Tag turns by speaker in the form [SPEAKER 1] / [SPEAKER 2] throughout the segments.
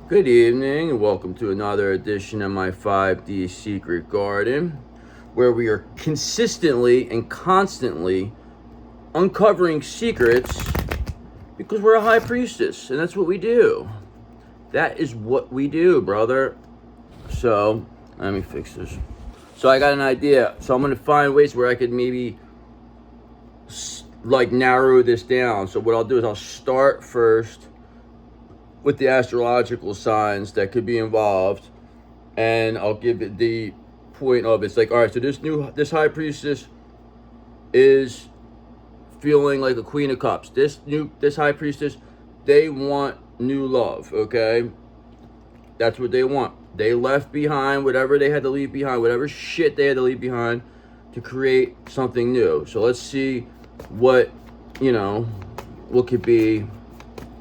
[SPEAKER 1] Good evening and welcome to another edition of my 5D Secret Garden, where we are consistently and constantly uncovering secrets because we're a high priestess and that's what we do. That is what we do, brother. So, let me fix this. So I got an idea. So I'm going to find ways where I could maybe narrow this down. So what I'll do is I'll start first with the astrological signs that could be involved, and I'll give it the point of it's like, all right, so this high priestess is feeling like a queen of cups. This high priestess, they want new love, okay? That's what they want. They left behind whatever they had to leave behind, whatever shit they had to leave behind to create something new. So let's see what could be,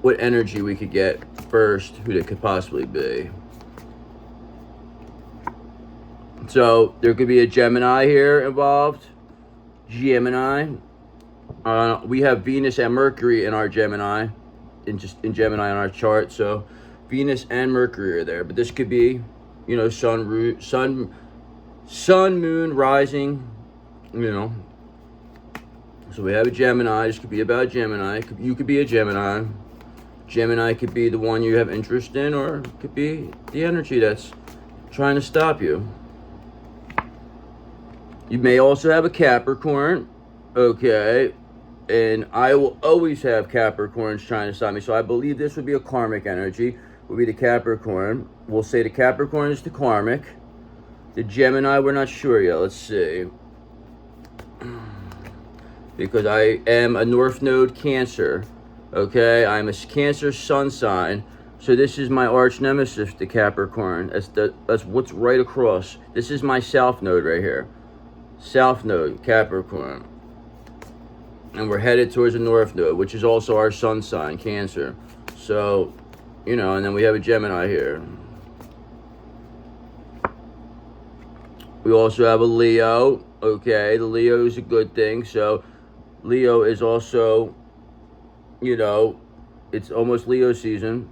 [SPEAKER 1] what energy we could get first, who they could possibly be. So there could be a Gemini here involved. Gemini. We have Venus and Mercury in our Gemini, in Gemini on our chart. So Venus and Mercury are there, but this could be, sun, moon, rising. So we have a Gemini. This could be about Gemini. You could be a Gemini. Gemini could be the one you have interest in, or it could be the energy that's trying to stop you. You may also have a Capricorn, okay? And I will always have Capricorns trying to stop me. So I believe this would be a karmic energy, would be the Capricorn. We'll say the Capricorn is the karmic. The Gemini, we're not sure yet. Let's see. Because I am a North Node Cancer. Okay, I'm a Cancer sun sign, so this is my arch nemesis, the Capricorn. That's what's right across. This is my South Node right here. South Node, Capricorn. And we're headed towards the North Node, which is also our sun sign, Cancer. So, and then we have a Gemini here. We also have a Leo. Okay, the Leo is a good thing. So, Leo is also, it's almost Leo season.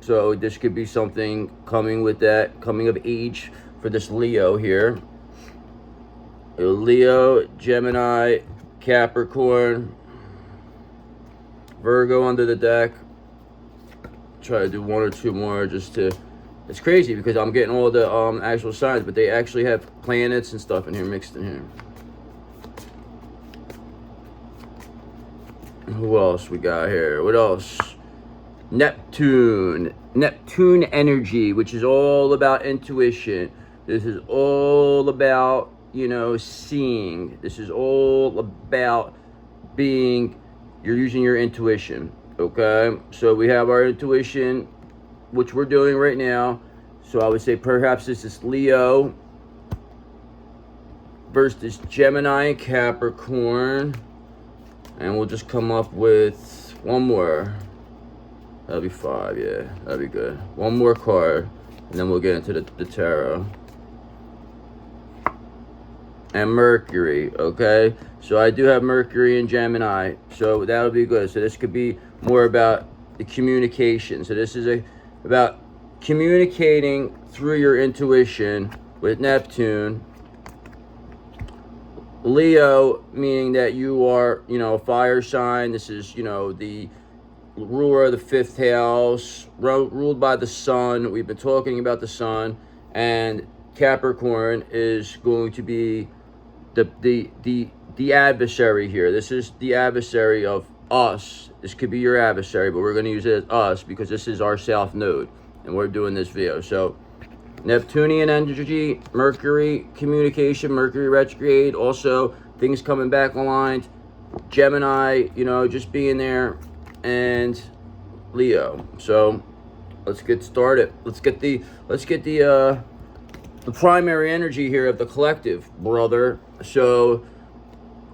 [SPEAKER 1] So this could be something coming with that, coming of age for this Leo here. Leo, Gemini, Capricorn, Virgo under the deck. Try to do one or two more just to, it's crazy because I'm getting all the actual signs, but they actually have planets and stuff in here, mixed in here. Who else we got here? What else? Neptune energy, which is all about intuition. This is all about, seeing. This is all about you're using your intuition, okay? So we have our intuition, which we're doing right now. So I would say perhaps this is Leo versus Gemini and Capricorn. And we'll just come up with one more. That'll be 5, yeah. That'll be good. One more card, and then we'll get into the tarot. And Mercury, okay? So I do have Mercury and Gemini, so that'll be good. So this could be more about the communication. So this is about communicating through your intuition with Neptune. Leo, meaning that you are, a fire sign. This is, the ruler of the 5th house, ruled by the sun. We've been talking about the sun. And Capricorn is going to be the adversary here. This is the adversary of us. This could be your adversary, but we're going to use it as us because this is our South Node. And we're doing this video. So Neptunian energy, Mercury communication, Mercury retrograde, also things coming back aligned, Gemini, just being there, and Leo. So let's get started. Let's get the primary energy here of the collective, brother. So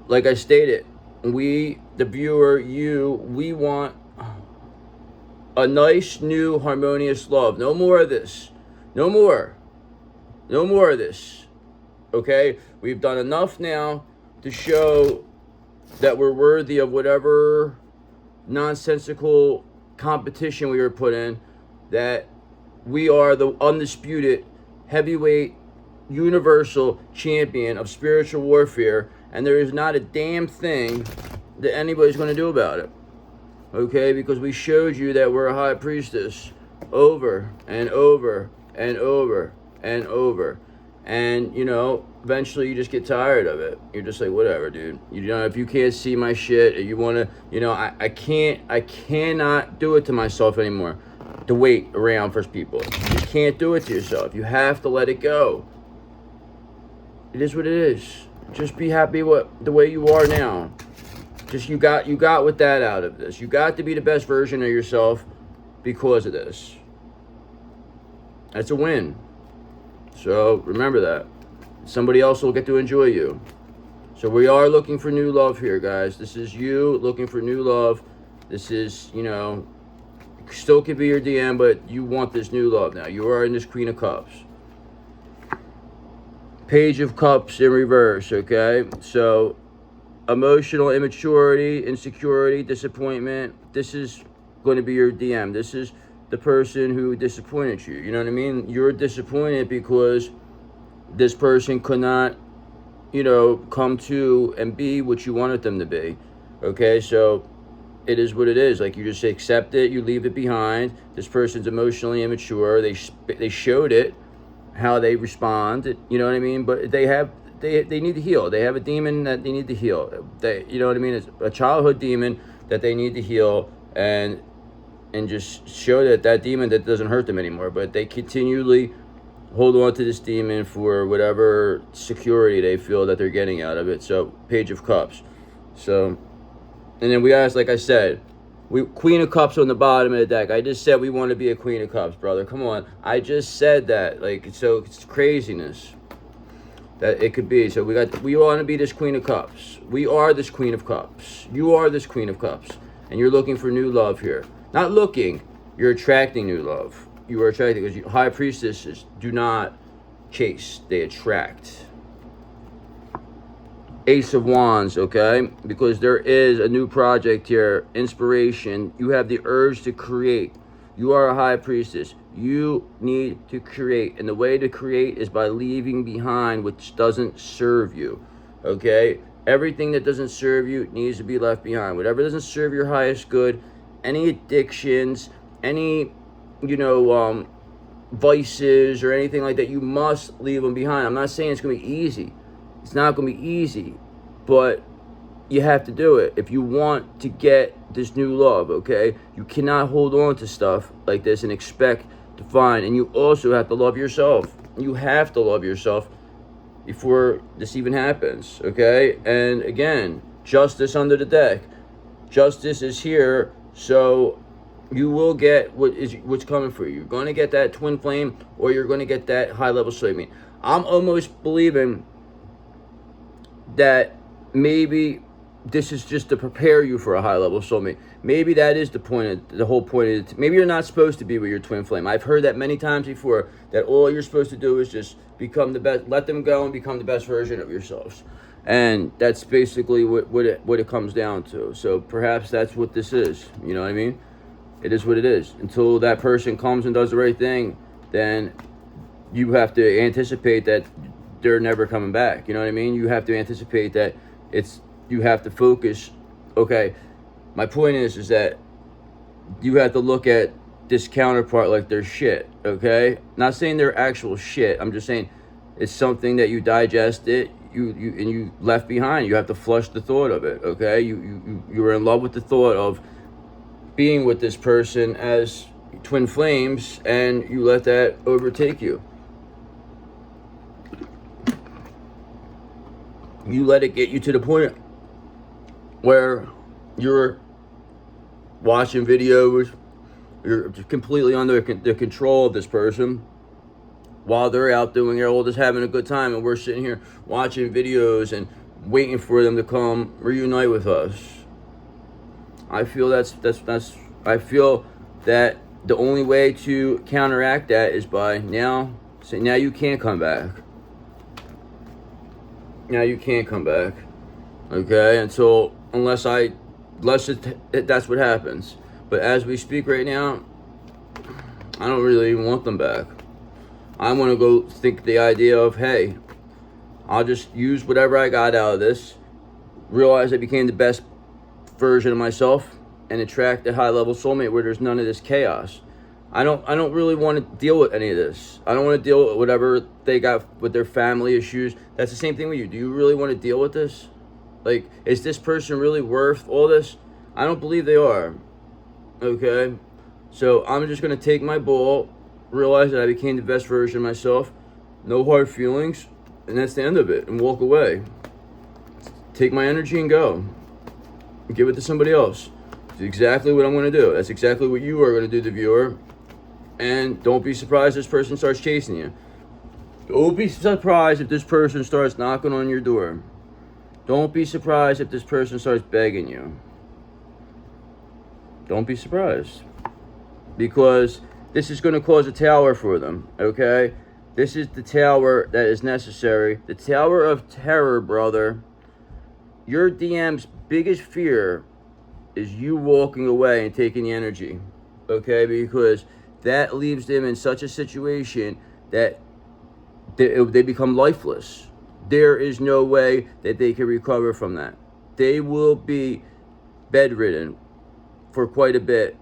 [SPEAKER 1] like I stated, we, the viewer, we want a nice new harmonious love. No more of this. No more of this, okay? We've done enough now to show that we're worthy of whatever nonsensical competition we were put in. that we are the undisputed heavyweight universal champion of spiritual warfare, and there is not a damn thing that anybody's going to do about it. Okay, because we showed you that we're a high priestess over and over and over and over. And, you know, eventually you just get tired of it. You're just like, whatever, dude. You know, if you can't see my shit, or you want to, you know, I cannot do it to myself anymore to wait around for people. You can't do it to yourself. You have to let it go. It is what it is. Just be happy with the way you are now. Just you got with that out of this. You got to be the best version of yourself because of this. That's a win. So remember that. Somebody else will get to enjoy you. So we are looking for new love here, guys. This is you looking for new love. This is, you know, still could be your DM, but you want this new love now. You are in this Queen of Cups. Page of Cups in reverse, okay? So emotional immaturity, insecurity, disappointment. This is going to be your DM. This is the person who disappointed you. You know what I mean? You're disappointed because this person could not, you know, come to and be what you wanted them to be. Okay, so it is what it is. Like, you just accept it, you leave it behind. This person's emotionally immature. They showed it, how they respond. You know what I mean? But they need to heal. They have a demon that they need to heal. You know what I mean? It's a childhood demon that they need to heal, and just show that demon that doesn't hurt them anymore. But they continually hold on to this demon for whatever security they feel that they're getting out of it. So Page of Cups. So, and then we asked, like I said, Queen of Cups on the bottom of the deck. I just said we want to be a Queen of Cups, brother. Come on. I just said that. Like, so it's craziness that it could be. So we want to be this Queen of Cups. We are this Queen of Cups. You are this Queen of Cups. And you're looking for new love here. Not looking, you're attracting new love. You are attracting, because high priestesses do not chase, they attract. Ace of Wands, okay? Because there is a new project here, inspiration. You have the urge to create. You are a high priestess. You need to create. And the way to create is by leaving behind which doesn't serve you, okay? Everything that doesn't serve you needs to be left behind. Whatever doesn't serve your highest good, any addictions, any, you know, vices or anything like that, you must leave them behind. I'm not saying it's going to be easy. It's not going to be easy, but you have to do it if you want to get this new love, okay? You cannot hold on to stuff like this and expect to find. And you also have to love yourself. You have to love yourself before this even happens, okay? And again, justice under the deck. Justice is here, so you will get what's coming for you. You're going to get that twin flame, or you're going to get that high-level soulmate. I'm almost believing that maybe this is just to prepare you for a high-level soulmate. Maybe that is the whole point of it. Maybe you're not supposed to be with your twin flame. I've heard that many times before, that all you're supposed to do is just become the best, let them go and become the best version of yourselves. And that's basically what it comes down to. So perhaps that's what this is. You know what I mean? It is what it is. Until that person comes and does the right thing, then you have to anticipate that they're never coming back. You know what I mean? You have to anticipate that you have to focus. Okay, my point is that you have to look at this counterpart like they're shit, okay? Not saying they're actual shit. I'm just saying it's something that you digested, you left behind. You have to flush the thought of it, okay? You were in love with the thought of being with this person as twin flames, and you let that overtake you. You let it get you to the point where you're watching videos, you're completely under the control of this person while they're out doing all this, having a good time, and we're sitting here watching videos and waiting for them to come reunite with us. I feel I feel that the only way to counteract that is by saying, now you can't come back. Now you can't come back, okay? Unless that's what happens. But as we speak right now, I don't really even want them back. I want to go think the idea of, hey, I'll just use whatever I got out of this, realize I became the best version of myself, and attract a high-level soulmate where there's none of this chaos. I don't really want to deal with any of this. I don't want to deal with whatever they got with their family issues. That's the same thing with you. Do you really want to deal with this? Like, is this person really worth all this? I don't believe they are. Okay? So I'm just going to take my ball, realize that I became the best version of myself, no hard feelings, and that's the end of it, and walk away. Take my energy and go. Give it to somebody else. It's exactly what I'm going to do. That's exactly what you are going to do, the viewer. And don't be surprised if this person starts chasing you. Don't be surprised if this person starts knocking on your door. Don't be surprised if this person starts begging you. Don't be surprised. Because this is going to cause a tower for them, okay? This is the tower that is necessary. The tower of terror, brother. Your DM's biggest fear is you walking away and taking the energy, okay? Because that leaves them in such a situation that they become lifeless. There is no way that they can recover from that. They will be bedridden for quite a bit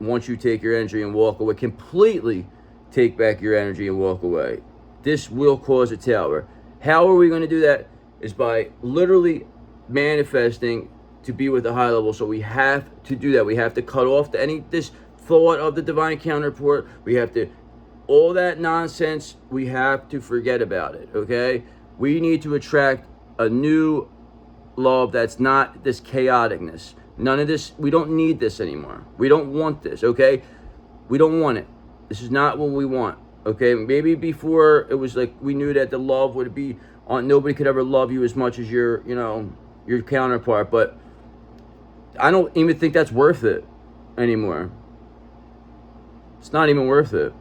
[SPEAKER 1] once you take your energy and walk away. Completely take back your energy and walk away. This will cause a tower. How are we going to do that? Is by literally manifesting to be with a high level. So we have to do that. We have to cut off this thought of the divine counterpart. We have to, all that nonsense, we have to forget about it, okay? We need to attract a new love that's not this chaoticness. None of this, we don't need this anymore. We don't want this, okay? We don't want it. This is not what we want, okay? Maybe before it was like we knew that the love would be on, nobody could ever love you as much as your counterpart, but I don't even think that's worth it anymore. It's not even worth it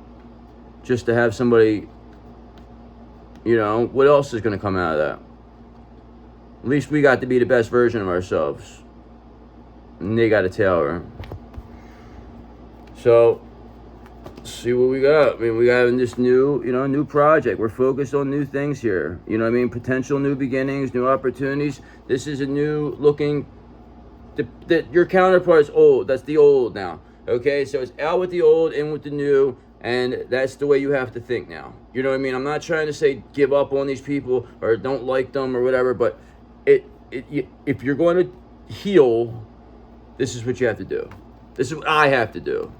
[SPEAKER 1] just to have somebody, what else is going to come out of that? At least we got to be the best version of ourselves. And they got a tower. So, see what we got. I mean, we got this new project. We're focused on new things here. Potential new beginnings, new opportunities. This is a new looking, that your counterpart is old. That's the old now. Okay, so it's out with the old, in with the new, and that's the way you have to think now. You know what I mean? I'm not trying to say give up on these people or don't like them or whatever, but if you're going to heal, this is what you have to do. This is what I have to do.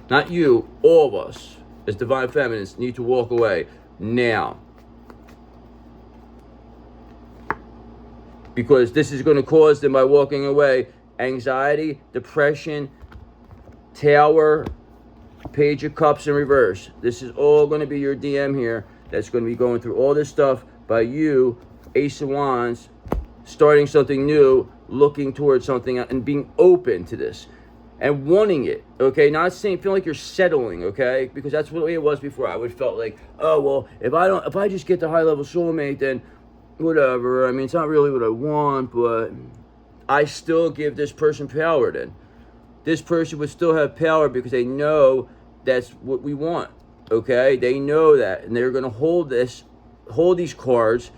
[SPEAKER 1] Not you, all of us, as divine feminines, need to walk away now. Because this is going to cause them, by walking away, anxiety, depression, tower, page of cups in reverse. This is all going to be your DM here that's going to be going through all this stuff by you, Ace of Wands, starting something new, looking towards something and being open to this and wanting it, okay? Not saying feel like you're settling, okay? Because that's what it was before. I would felt like, oh, well, if I just get the high level soulmate, then whatever. I mean, it's not really what I want, but I still give this person power then. This person would still have power because they know that's what we want, okay? They know that, and they're going to hold these cards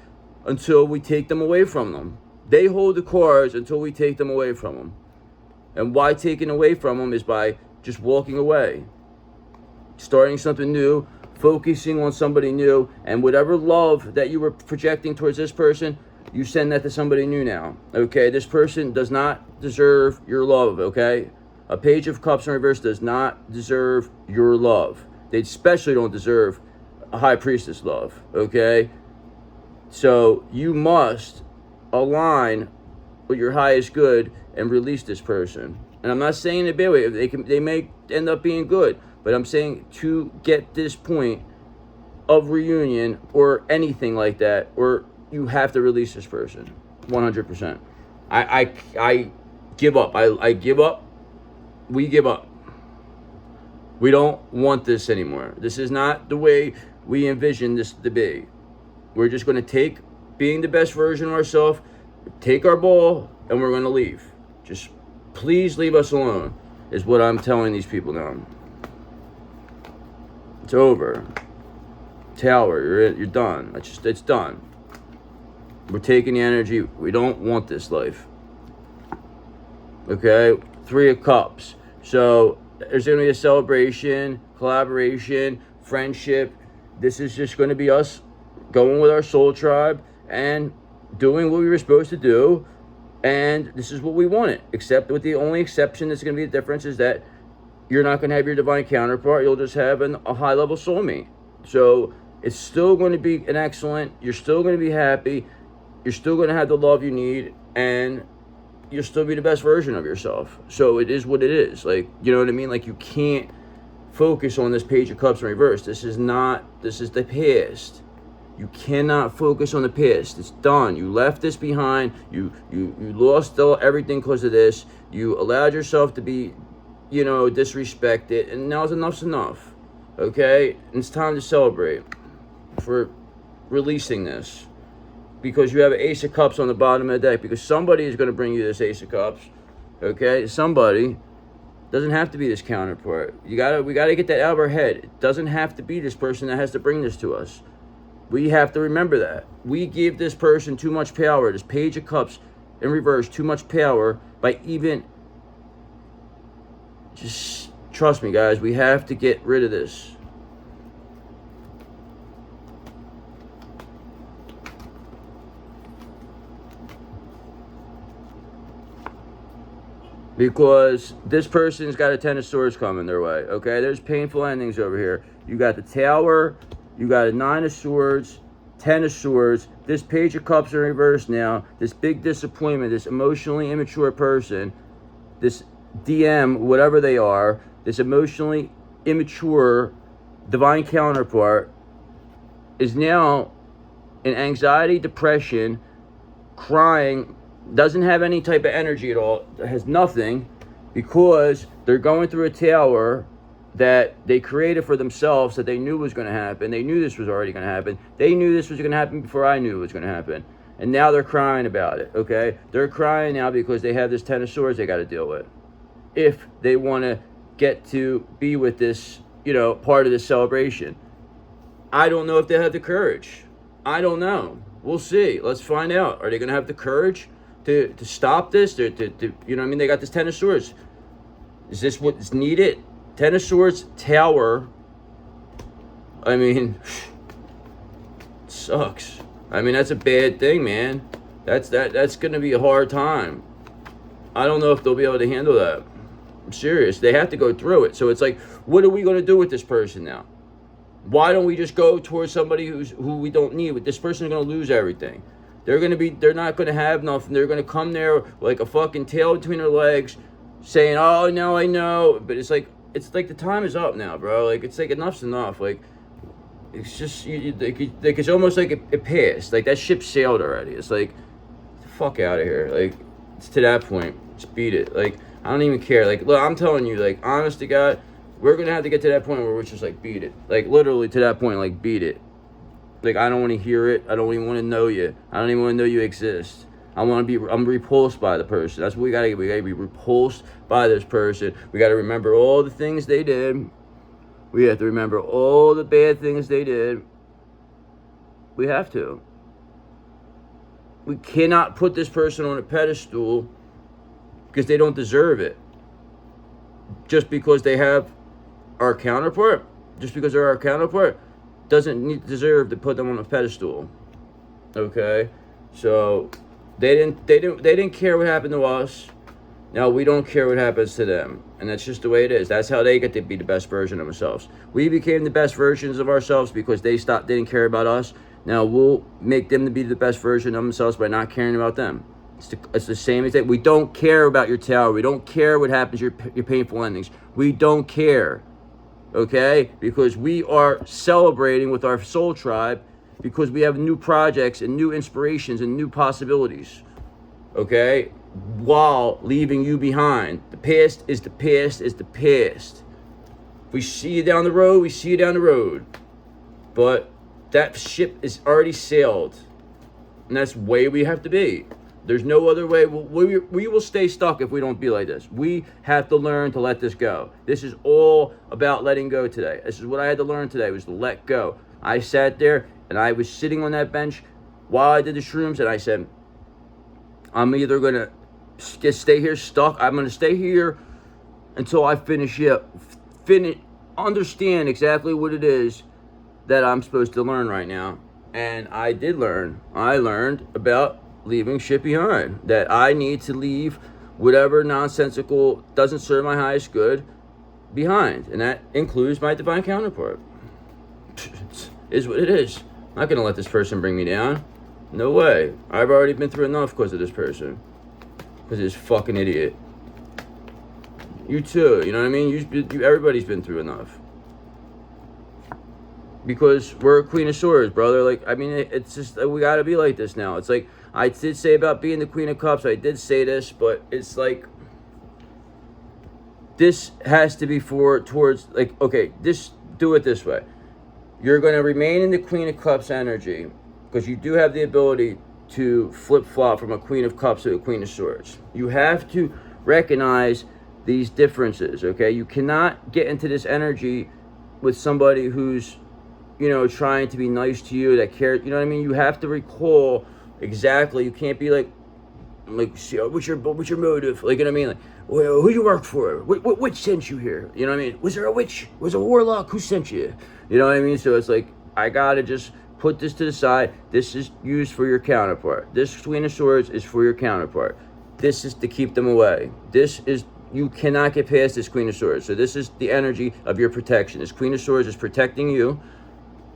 [SPEAKER 1] until we take them away from them. They hold the cards until we take them away from them. And why taking away from them is by just walking away, starting something new, focusing on somebody new, and whatever love that you were projecting towards this person, you send that to somebody new now, okay? This person does not deserve your love, okay? A page of cups in reverse does not deserve your love. They especially don't deserve a high priestess love, okay? So you must align with your highest good and release this person. And I'm not saying in a bad way. They may end up being good, but I'm saying to get this point of reunion or anything like that, or you have to release this person 100%. I give up. I give up. We give up. We don't want this anymore. This is not the way we envision this to be. We're just going to take being the best version of ourselves, take our ball, and we're going to leave. Just please leave us alone, is what I'm telling these people now. It's over. Tower, you're done. It's done. We're taking the energy. We don't want this life. Okay? 3 of Cups. So there's going to be a celebration, collaboration, friendship. This is just going to be us going with our soul tribe and doing what we were supposed to do. And this is what we wanted. Except with the only exception that's going to be the difference is that you're not going to have your divine counterpart. You'll just have a high-level soulmate. So it's still going to be an excellent. You're still going to be happy. You're still going to have the love you need. And you'll still be the best version of yourself. So it is what it is. Like, you know what I mean? Like, you can't focus on this Page of Cups in reverse. This is the past. You cannot focus on the past. It's done. You left this behind. You lost everything because of this. You allowed yourself to be, disrespected. And now enough's enough. Okay? And it's time to celebrate for releasing this. Because you have an Ace of Cups on the bottom of the deck. Because somebody is going to bring you this Ace of Cups. Okay? Somebody. Doesn't have to be this counterpart. We gotta get that out of our head. It doesn't have to be this person that has to bring this to us. We have to remember that. We give this person too much power. This Page of Cups in reverse, too much power by even... Just trust me, guys. We have to get rid of this. Because this person's got a 10 of Swords coming their way, okay? There's painful endings over here. You got the Tower, you got a 9 of Swords, 10 of Swords. This Page of Cups in reverse now. This big disappointment, this emotionally immature person, this DM, whatever they are, this emotionally immature divine counterpart is now in anxiety, depression, crying, doesn't have any type of energy at all, has nothing, because they're going through a tower that they created for themselves that they knew was going to happen. They knew this was already going to happen. They knew this was going to happen before I knew it was going to happen. And now they're crying about it, okay? They're crying now because they have this 10 of Swords they got to deal with. If they want to get to be with this, part of this celebration. I don't know if they have the courage. I don't know. We'll see. Let's find out. Are they going to have the courage to stop this? To they got this 10 of Swords. Is this what's needed? 10 of Swords, Tower. I mean, sucks. I mean, that's a bad thing, man. That's going to be a hard time. I don't know if they'll be able to handle that. I'm serious. They have to go through it. So it's like, what are we going to do with this person now? Why don't we just go towards somebody who we don't need? This person is going to lose everything. They're not going to have nothing. They're going to come there like a fucking tail between their legs saying, oh, no, I know. But it's like the time is up now, bro. Like, it's like enough's enough. Like, it's just, it's almost like it passed. Like, that ship sailed already. It's like, get the fuck out of here. Like, it's to that point. Just beat it. Like, I don't even care. Like, look, I'm telling you, like, honest to God, we're going to have to get to that point where we're just like, beat it. Like, literally to that point, like, beat it. Like, I don't want to hear it. I don't even want to know you. I don't even want to know you exist. I'm repulsed by the person. That's what we gotta get. We gotta be repulsed by this person. We gotta remember all the things they did. We have to remember all the bad things they did. We have to. We cannot put this person on a pedestal because they don't deserve it. Just because they have our counterpart, just because they're our counterpart, doesn't deserve to put them on a pedestal. Okay? So they didn't care what happened to us. Now we don't care what happens to them. And that's just the way it is. That's how they get to be the best version of themselves. We became the best versions of ourselves because they didn't care about us. Now we'll make them to be the best version of themselves by not caring about them. It's the same as that. We don't care about your tower. We don't care what happens to your painful endings. We don't care. Okay? Because we are celebrating with our soul tribe because we have new projects and new inspirations and new possibilities. Okay? While leaving you behind. The past is the past is the past. If we see you down the road, we see you down the road. But that ship is already sailed. And that's the way we have to be. There's no other way. We will stay stuck if we don't be like this. We have to learn to let this go. This is all about letting go today. This is what I had to learn today, was to let go. I sat there and I was sitting on that bench while I did the shrooms, and I said, I'm either going to just stay here stuck. I'm going to stay here until I understand exactly what it is that I'm supposed to learn right now. And I did learn. I learned about leaving shit behind, that I need to leave whatever nonsensical doesn't serve my highest good behind, and that includes my divine counterpart. Is what it is. I'm not gonna let this person bring me down. No way. I've already been through enough because of this person, because of this fucking idiot. You too, you know what I mean? Everybody's been through enough. Because we're a Queen of Swords, brother. Like, I mean, it's just, we gotta be like this now. It's like, I did say about being the Queen of Cups, I did say this, but it's like, this has to be towards, like, okay, do it this way. You're going to remain in the Queen of Cups energy, because you do have the ability to flip-flop from a Queen of Cups to a Queen of Swords. You have to recognize these differences, okay? You cannot get into this energy with somebody who's, you know, trying to be nice to you, that cares, you know what I mean? You have to recall exactly. You can't be like, what's your motive? Like, you know what I mean? Like, well, who you work for? What witch sent you here? You know what I mean? Was there a witch? Was a warlock? Who sent you? You know what I mean? So it's like, I gotta just put this to the side. This is used for your counterpart. This Queen of Swords is for your counterpart. This is to keep them away. You cannot get past this Queen of Swords. So this is the energy of your protection. This Queen of Swords is protecting you,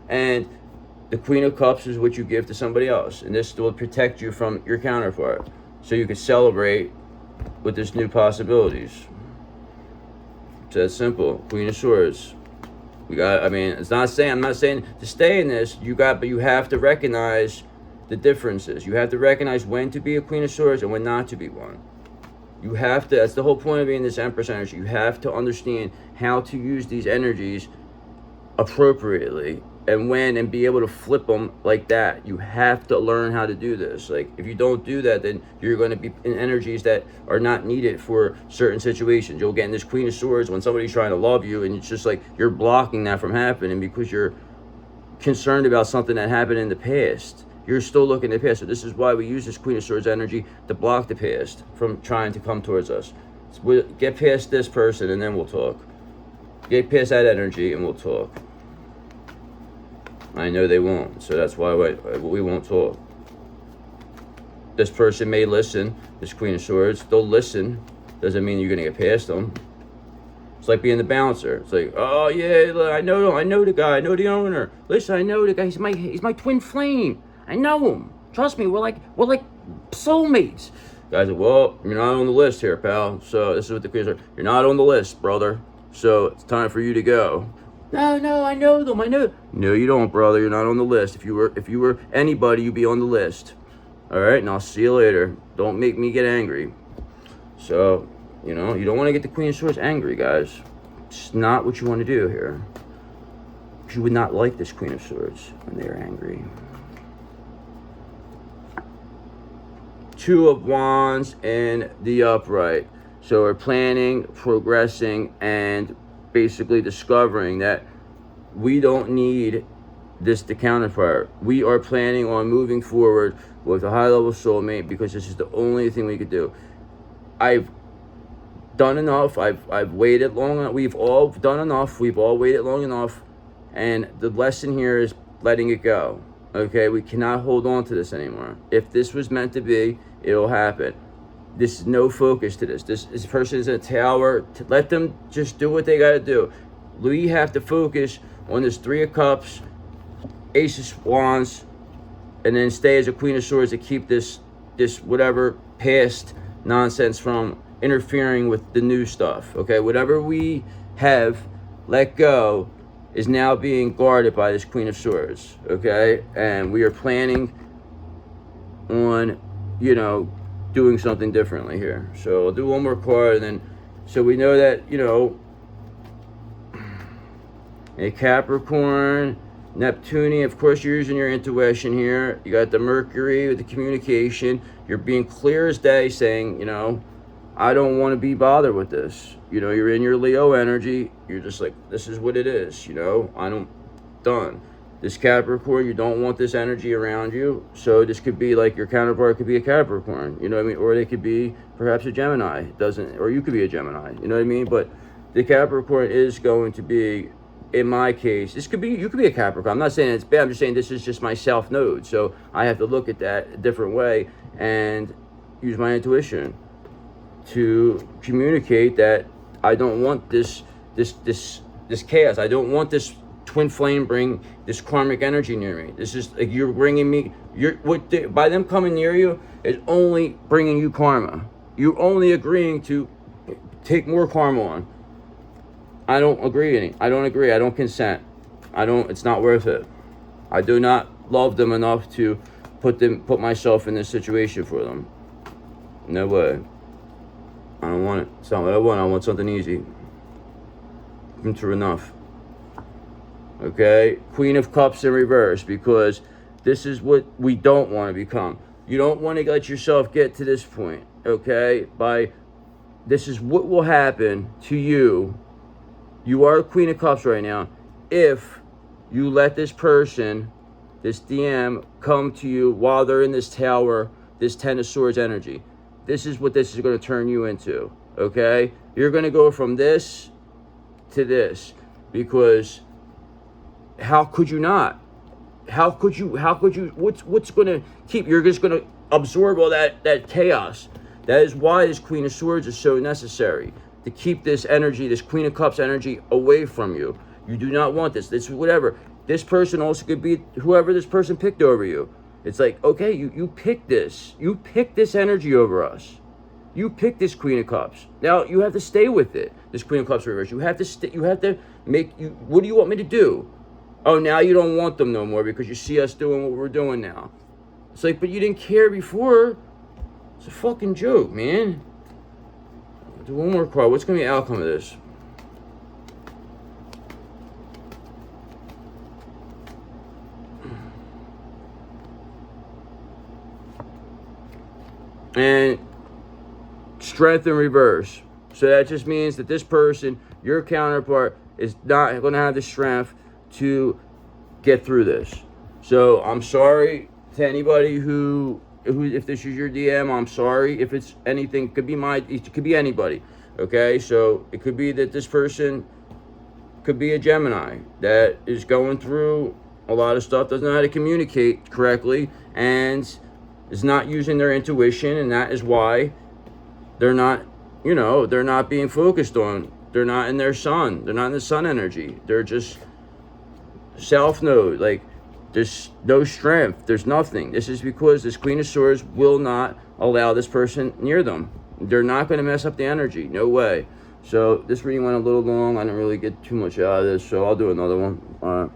[SPEAKER 1] and the Queen of Cups is what you give to somebody else, and this will protect you from your counterpart, so you can celebrate with this new possibilities. It's that simple. Queen of Swords. I'm not saying to stay in this. But you have to recognize the differences. You have to recognize when to be a Queen of Swords and when not to be one. You have to. That's the whole point of being this Empress energy. You have to understand how to use these energies appropriately, and be able to flip them like that. You have to learn how to do this. Like, if you don't do that, then you're going to be in energies that are not needed for certain situations. You'll get in this Queen of Swords when somebody's trying to love you, and it's just like you're blocking that from happening because you're concerned about something that happened in the past. You're still looking at the past. So this is why we use this Queen of Swords energy to block the past from trying to come towards us. So we'll get past this person, and then we'll talk. Get past that energy, and we'll talk. I know they won't, so that's why we won't talk. This person may listen, this Queen of Swords. They'll listen. Doesn't mean you're going to get past them. It's like being the bouncer. It's like, oh yeah, I know the guy, I know the owner. Listen, I know the guy. He's my twin flame. I know him. Trust me, we're like soulmates. Guys, well, you're not on the list here, pal. So this is what the Queen of Swords. You're not on the list, brother. So it's time for you to go. No, I know them. I know. No, you don't, brother. You're not on the list. If you were anybody, you'd be on the list. All right, and I'll see you later. Don't make me get angry. So, you don't want to get the Queen of Swords angry, guys. It's not what you want to do here. You would not like this Queen of Swords when they are angry. Two of Wands in the upright. So we're planning, progressing, and basically discovering that we don't need this to counterpart. We are planning on moving forward with a high-level soulmate because this is the only thing we could do. I've done enough. I've waited long enough. We've all done enough. We've all waited long enough. And the lesson here is letting it go. Okay? We cannot hold on to this anymore. If this was meant to be, it'll happen. This is no focus to this. This person is in a tower. Let them just do what they got to do. We have to focus on this Three of Cups, Ace of Wands, and then stay as a Queen of Swords to keep this whatever past nonsense from interfering with the new stuff. Okay, whatever we have let go is now being guarded by this Queen of Swords. Okay, and we are planning on, doing something differently here. So I'll do one more card, and then so we know that a Capricorn Neptunian, of course, you're using your intuition here. You got the Mercury with the communication. You're being clear as day, saying, you know, I don't want to be bothered with this. You know, you're in your Leo energy. You're just like, this is what it is. You know, I don't, done. This Capricorn, you don't want this energy around you. So this could be like your counterpart could be a Capricorn. You know what I mean? Or they could be perhaps a Gemini. Doesn't, or you could be a Gemini. You know what I mean? But the Capricorn is going to be, in my case, this could be, you could be a Capricorn. I'm not saying it's bad. I'm just saying this is just my self node. So I have to look at that a different way and use my intuition to communicate that I don't want this chaos. I don't want this twin flame bring this karmic energy near me. This is like, you're bringing me, by them coming near you is only bringing you karma. You're only agreeing to take more karma on. I don't agree. I don't consent. It's not worth it. I do not love them enough to put myself in this situation for them. No way. I don't want it. It's not what I want. I want something easy. I'm true enough. Okay? Queen of Cups in reverse, because this is what we don't want to become. You don't want to let yourself get to this point. Okay? This is what will happen to you. You are a Queen of Cups right now if you let this person, this DM, come to you while they're in this tower, this Ten of Swords energy. This is what this is going to turn you into, okay? You're going to go from this to this, because how could you not? How could you, what's going to keep, you're just going to absorb all that chaos. That is why this Queen of Swords is so necessary, to keep this energy, this Queen of Cups energy away from you. You do not want this. This is whatever. This person also could be whoever this person picked over you. It's like, okay, you picked this. You picked this energy over us. You picked this Queen of Cups. Now you have to stay with it. This Queen of Cups reverse. You have to what do you want me to do? Oh, now you don't want them no more because you see us doing what we're doing now. It's like, but you didn't care before. It's a fucking joke, man. Do one more card. What's going to be the outcome of this? And strength in reverse. So that just means that this person, your counterpart, is not going to have the strength to get through this. So I'm sorry to anybody who if this is your DM, I'm sorry. If it's anything, it could be anybody. Okay, so it could be that this person could be a Gemini that is going through a lot of stuff, doesn't know how to communicate correctly, and is not using their intuition, and that is why they're not being focused on. They're not in their sun. They're not in the sun energy. They're just self node. Like, there's no strength. There's nothing. This is because this Queen of Swords will not allow this person near them. They're not going to mess up the energy. No way. So this reading went a little long. I didn't really get too much out of this, so I'll do another one.